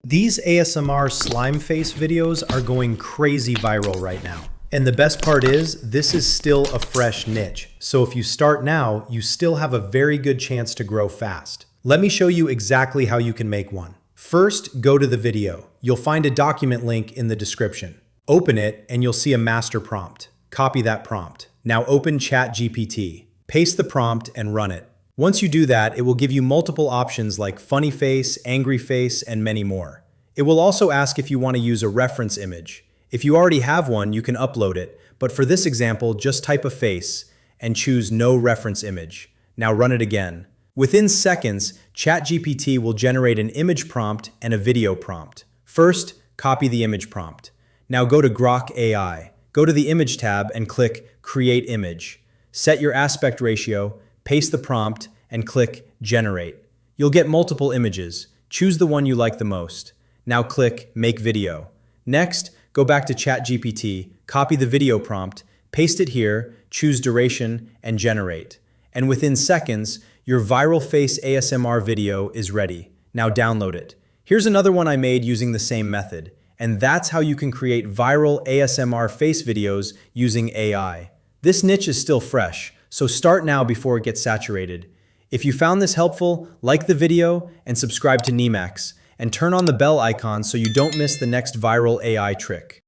These ASMR slime face videos are going crazy viral right now. And the best part is, this is still a fresh niche. So if you start now, you still have a very good chance to grow fast. Let me show you exactly how you can make one. First, go to the video. You'll find a document link in the description. Open it and you'll see a master prompt. Copy that prompt. Now open ChatGPT. Paste the prompt and run it. Once you do that, it will give you multiple options like funny face, angry face, and many more. It will also ask if you want to use a reference image. If you already have one, you can upload it, but for this example, just type a face and choose no reference image. Now run it again. Within seconds, ChatGPT will generate an image prompt and a video prompt. First, copy the image prompt. Now go to Grok AI. Go to the Image tab and click Create Image. Set your aspect ratio, paste the prompt, and click Generate. You'll get multiple images. Choose the one you like the most. Now click Make Video. Next, go back to ChatGPT, copy the video prompt, paste it here, choose duration, and generate. And within seconds, your viral face ASMR video is ready. Now download it. Here's another one I made using the same method. And that's how you can create viral ASMR face videos using AI. This niche is still fresh, so start now before it gets saturated. If you found this helpful, like the video and subscribe to Nemax, and turn on the bell icon so you don't miss the next viral AI trick.